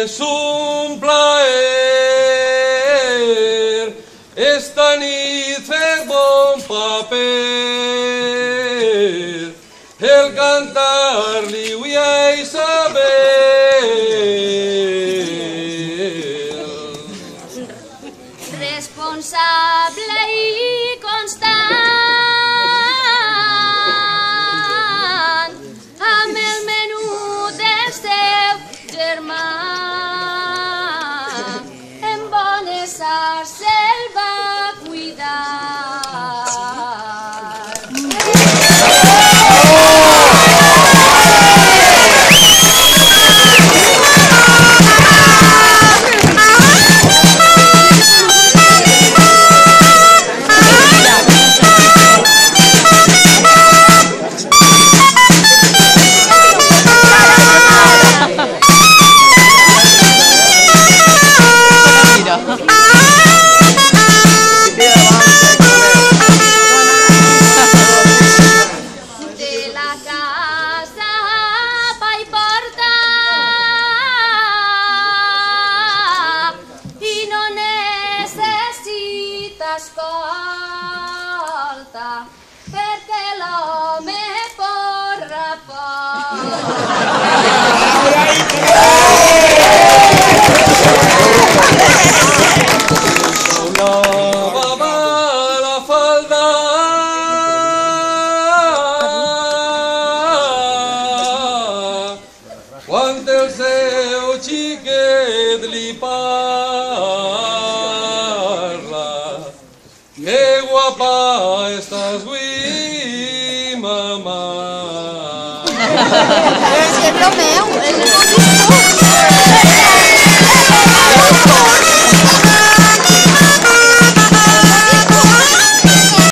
es un plaer esta nit fer bon paper, el cantar-li avui a Isabel. Responsable i constant amb el menú del seu germà, en bones arts se'l va cuidar. Escolta, perquè l'home corre poc. Una baba a la falda quan el seu xiquet li parla. Que guapa estàs avui, mamà. És que bromeu, és que no